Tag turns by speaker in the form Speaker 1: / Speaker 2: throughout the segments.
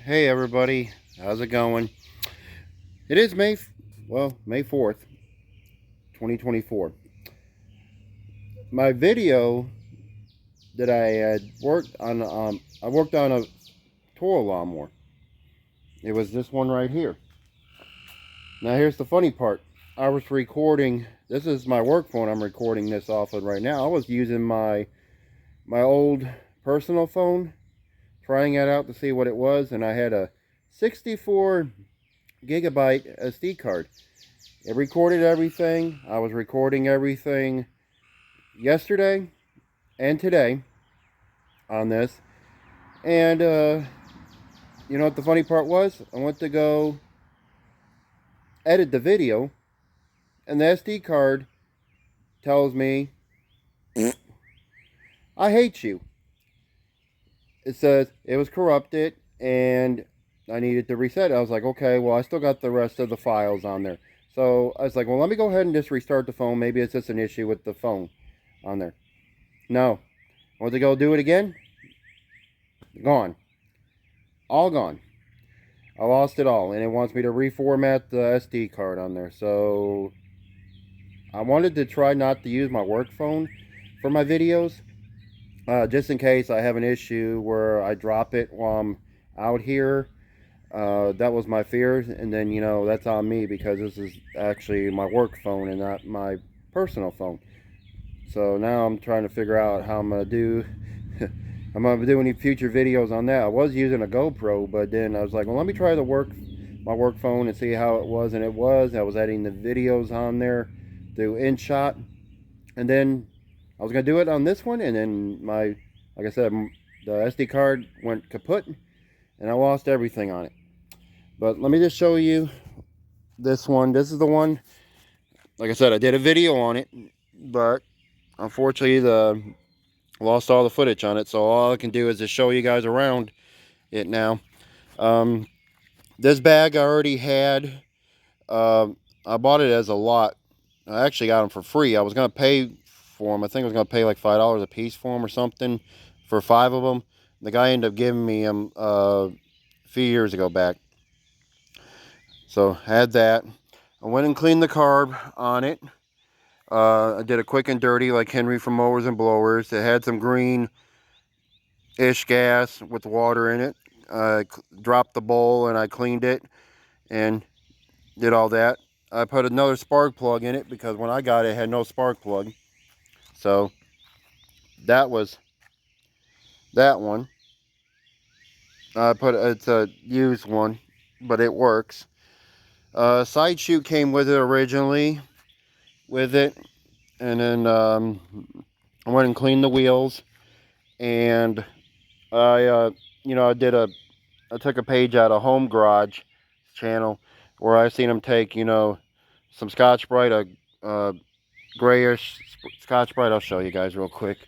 Speaker 1: Hey everybody, how's it going? It is May 4th, 2024. My video that I had worked on, I worked on a Toro lawnmower. It was this one right here. Now here's the funny part. I was recording, this is my work phone I'm recording this off of right now. I was using my old personal phone, trying it out to see what it was, and I had a 64 gigabyte SD card. It recorded everything. I was recording everything yesterday and today on this. And you know what the funny part was? I went to go edit the video, and the SD card tells me, I hate you. It says it was corrupted and I needed to reset it. I was like, okay, well, I still got the rest of the files on there. So I was like, well, let me go ahead and just restart the phone. Maybe it's just an issue with the phone on there. No. I went to go do it again. Gone. All gone. I lost it all, and it wants me to reformat the SD card on there. So I wanted to try not to use my work phone for my videos, just in case I have an issue where I drop it while I'm out here. That was my fear, and then that's on me because this is actually my work phone and not my personal phone. So now I'm trying to figure out how I'm gonna do. I'm gonna do any future videos on that. I was using a GoPro, but then I was like, well, let me try my work phone and see how it was, and it was. I was adding the videos on there through InShot, and then I was gonna do it on this one, and then like I said, the SD card went kaput, and I lost everything on it. But let me just show you this one. This is the one. Like I said, I did a video on it, but unfortunately lost all the footage on it, so all I can do is just show you guys around it now. This bag I already had. I bought it as a lot. I actually got them for free. I was going to pay for them. I think I was going to pay like $5 a piece for them or something for 5 of them. The guy ended up giving me them a few years ago back. So I had that. I went and cleaned the carb on it. I did a quick and dirty like Henry from Mowers and Blowers. It had some green-ish gas with water in it. I dropped the bowl and I cleaned it and did all that. I put another spark plug in it because when I got it, it had no spark plug. So that was that one. It's a used one, but it works. Side chute came with it originally, with it, and then I went and cleaned the wheels, and I I took a page out of Home Garage channel where I seen them take some Scotch-Brite, a grayish Scotch-Brite. I'll show you guys real quick.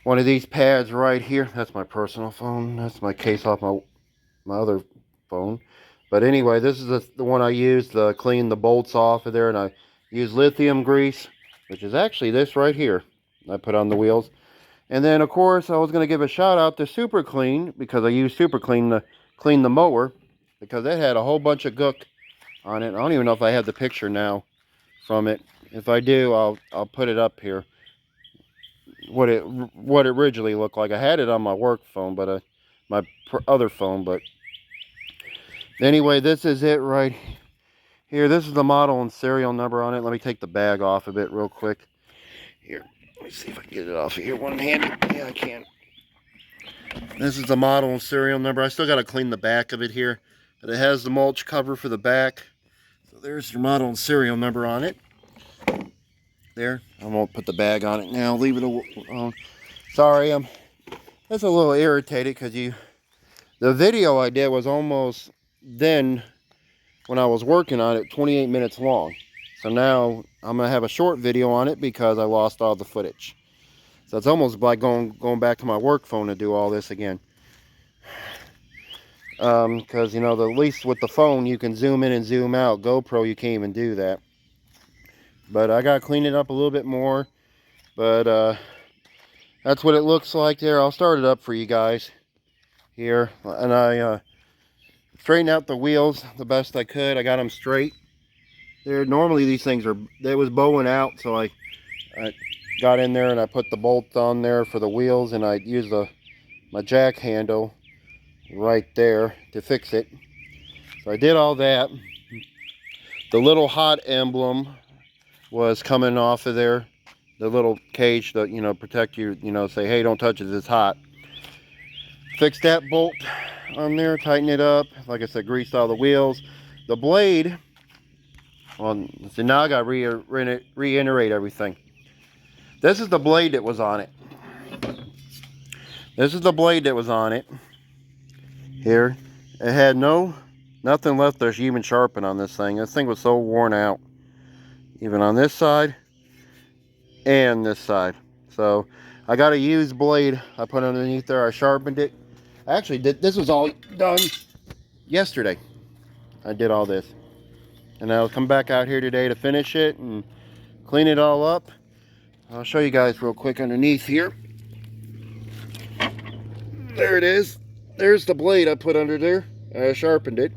Speaker 1: One of these pads right here. That's my personal phone. That's my case off my other phone. But anyway, this is the one I used to clean the bolts off of there, and I used lithium grease, which is actually this right here. I put on the wheels. And then, of course, I was going to give a shout out to Super Clean because I used Super Clean to clean the mower because it had a whole bunch of gook on it. I don't even know if I have the picture now from it. If I do, I'll put it up here. What it originally looked like. I had it on my work phone, but my other phone. But anyway, this is it right here. This is the model and serial number on it. Let me take the bag off of it real quick. Here, let me see if I can get it off of here one handed. Yeah, I can. This is the model and serial number. I still got to clean the back of it here, but it has the mulch cover for the back. So there's your model and serial number on it. There, I won't put the bag on it now. Leave it alone. Sorry, I'm just a little irritated because the video I did was almost then when I was working on it 28 minutes long. So now I'm gonna have a short video on it because I lost all the footage. So it's almost like going back to my work phone to do all this again. Because at least with the phone you can zoom in and zoom out. GoPro you can't even do that. But I gotta clean it up a little bit more. But that's what it looks like there. I'll start it up for you guys here. And I straighten out the wheels the best I could. I got them straight. There, normally these things are, they was bowing out, so I got in there and I put the bolts on there for the wheels, and I used my jack handle right there to fix it. So I did all that. The little hot emblem was coming off of there. The little cage that, you know, protect you, you know, say, hey, don't touch it, it's hot. Fixed that bolt on there, tighten it up. Like I said, greased all the wheels. The blade, well, so now I got to reiterate everything. This is the blade that was on it. This is the blade that was on it. Here. It had nothing left to even sharpen on this thing. This thing was so worn out. Even on this side and this side. So I got a used blade I put underneath there. I sharpened it. Actually, this was all done yesterday. I did all this. And I'll come back out here today to finish it and clean it all up. I'll show you guys real quick underneath here. There it is. There's the blade I put under there. I sharpened it.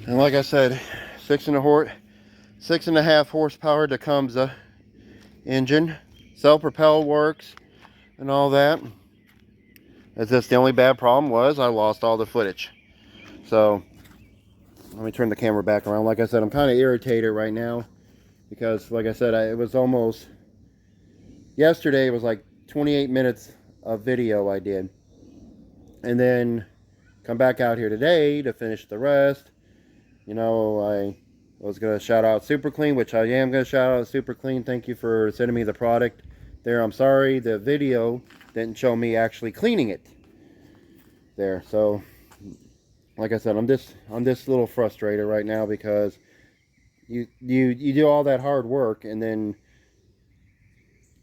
Speaker 1: And like I said, 6.5 horsepower Tecumseh engine. Self-propel works and all that. It's just the only bad problem was I lost all the footage. So let me turn the camera back around. Like I said, I'm kind of irritated right now because, like I said, it was almost, yesterday it was like 28 minutes of video I did. And then come back out here today to finish the rest. You know, I was going to shout out Super Clean, which I am going to shout out Super Clean. Thank you for sending me the product there. I'm sorry the video didn't show me actually cleaning it there. So like I said, I'm just a little frustrated right now because you do all that hard work, and then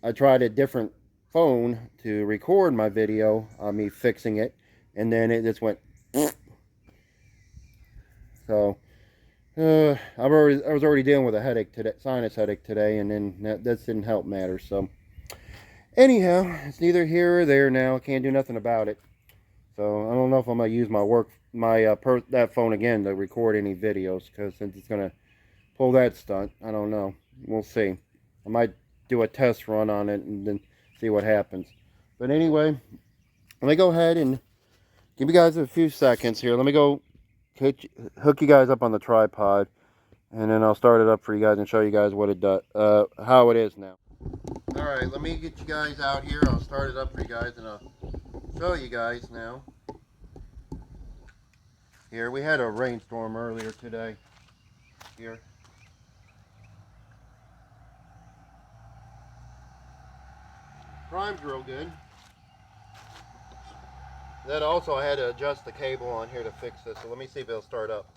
Speaker 1: I tried a different phone to record my video on me fixing it, and then it just went. So I was already dealing with a headache today, sinus headache today, and then that didn't help matters. So anyhow, it's neither here or there now. I can't do nothing about it. So I don't know if I'm gonna use that phone again to record any videos, because since it's gonna pull that stunt, I don't know. We'll see. I might do a test run on it and then see what happens. But anyway, let me go ahead and give you guys a few seconds here. Let me go hook you guys up on the tripod, and then I'll start it up for you guys and show you guys what it does, how it is now. All right, let me get you guys out here. I'll start it up for you guys and I'll show you guys now. Here, we had a rainstorm earlier today. Here. Prime's real good. Then also I had to adjust the cable on here to fix this, so let me see if it'll start up.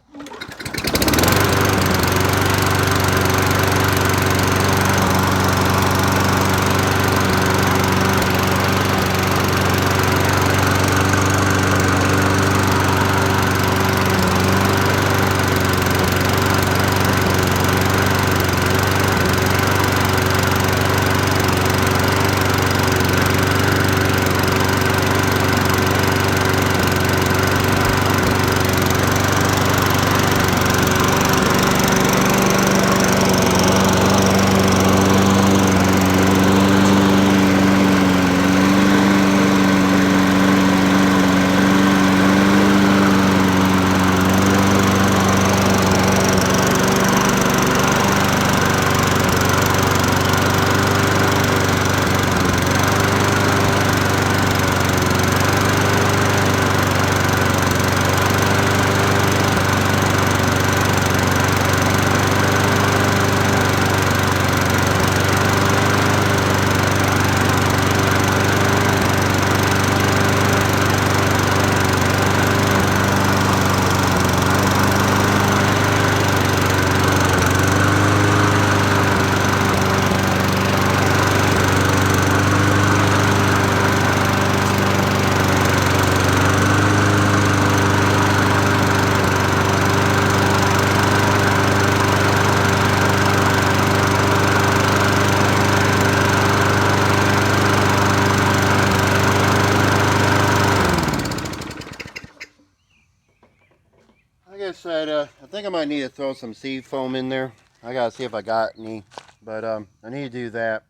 Speaker 1: I think I might need to throw some seed foam in there. I gotta see if I got any, but I need to do that.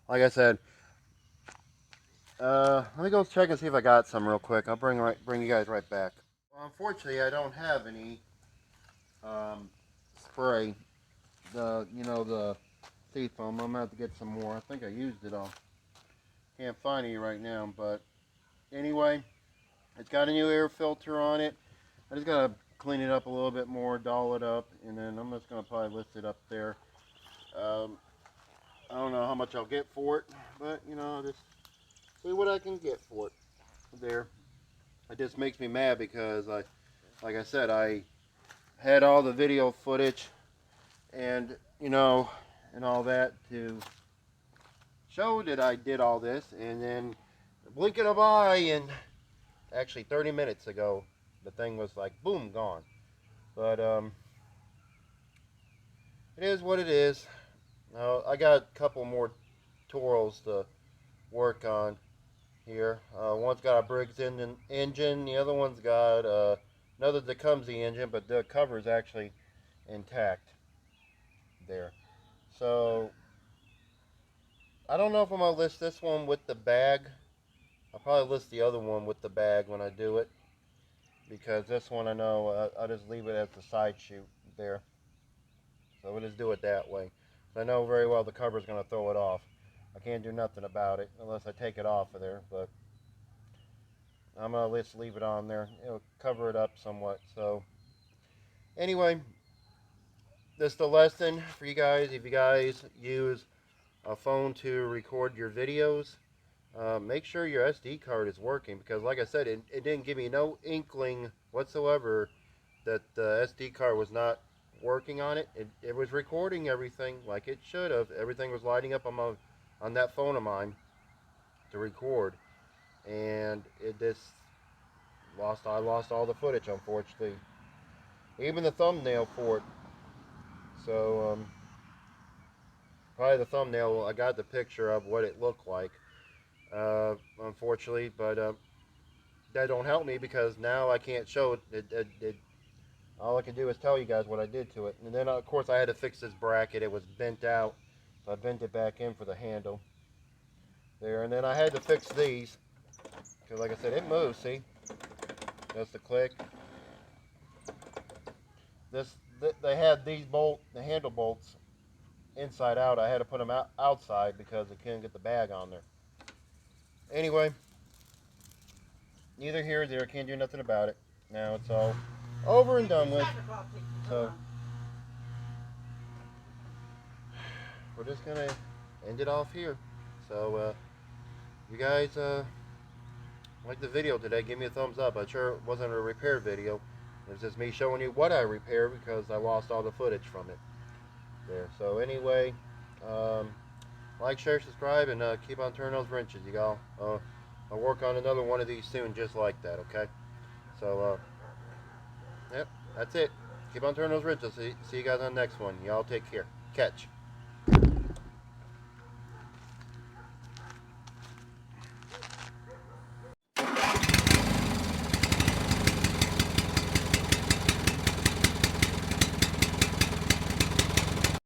Speaker 1: Like I said, let me go check and see if I got some real quick. I'll bring you guys right back. Well, unfortunately, I don't have any spray. The seed foam. I'm gonna have to get some more. I think I used it all. Can't find any right now, but anyway, it's got a new air filter on it. I just gotta clean it up a little bit more, doll it up, and then I'm just gonna probably lift it up there. I don't know how much I'll get for it, but I'll just see what I can get for it. There. It just makes me mad because like I said, I had all the video footage and and all that to show that I did all this, and then blink of an eye, and actually 30 minutes ago, the thing was like boom, gone. But it is what it is. Now I got a couple more Toros to work on here. One's got a Briggs engine. The other one's got another Tecumseh engine, but the cover is actually intact there. So I don't know if I'm gonna list this one with the bag. I'll probably list the other one with the bag when I do it, because this one I know I'll just leave it as the side shoot there. So we'll just do it that way. I know very well the cover's gonna throw it off. I can't do nothing about it unless I take it off of there, but I'm gonna just leave it on there. It'll cover it up somewhat. So anyway, this is the lesson for you guys. If you guys use a phone to record your videos, make sure your SD card is working, because like I said, it didn't give me no inkling whatsoever that the SD card was not working on it. It was recording everything like it should have. Everything was lighting up on that phone of mine to record, and it just I lost all the footage, unfortunately, even the thumbnail for it. So probably the thumbnail, I got the picture of what it looked like, unfortunately, but that don't help me because now I can't show it. All I can do is tell you guys what I did to it. And then of course I had to fix this bracket. It was bent out, so I bent it back in for the handle there. And then I had to fix these because, like I said, it moves. See, that's the click. They had these the handle bolts inside out. I had to put them outside because I couldn't get the bag on there. Anyway, neither here nor there. Can't do nothing about it. Now it's all over and done with. So we're just gonna end it off here. So you guys like the video today, give me a thumbs up. I'm sure it wasn't a repair video. It was just me showing you what I repaired because I lost all the footage from it there. So anyway, like, share, subscribe, and keep on turning those wrenches, you all. I'll work on another one of these soon just like that, okay? So yep, that's it. Keep on turning those wrenches. See you guys on the next one. Y'all take care. Catch.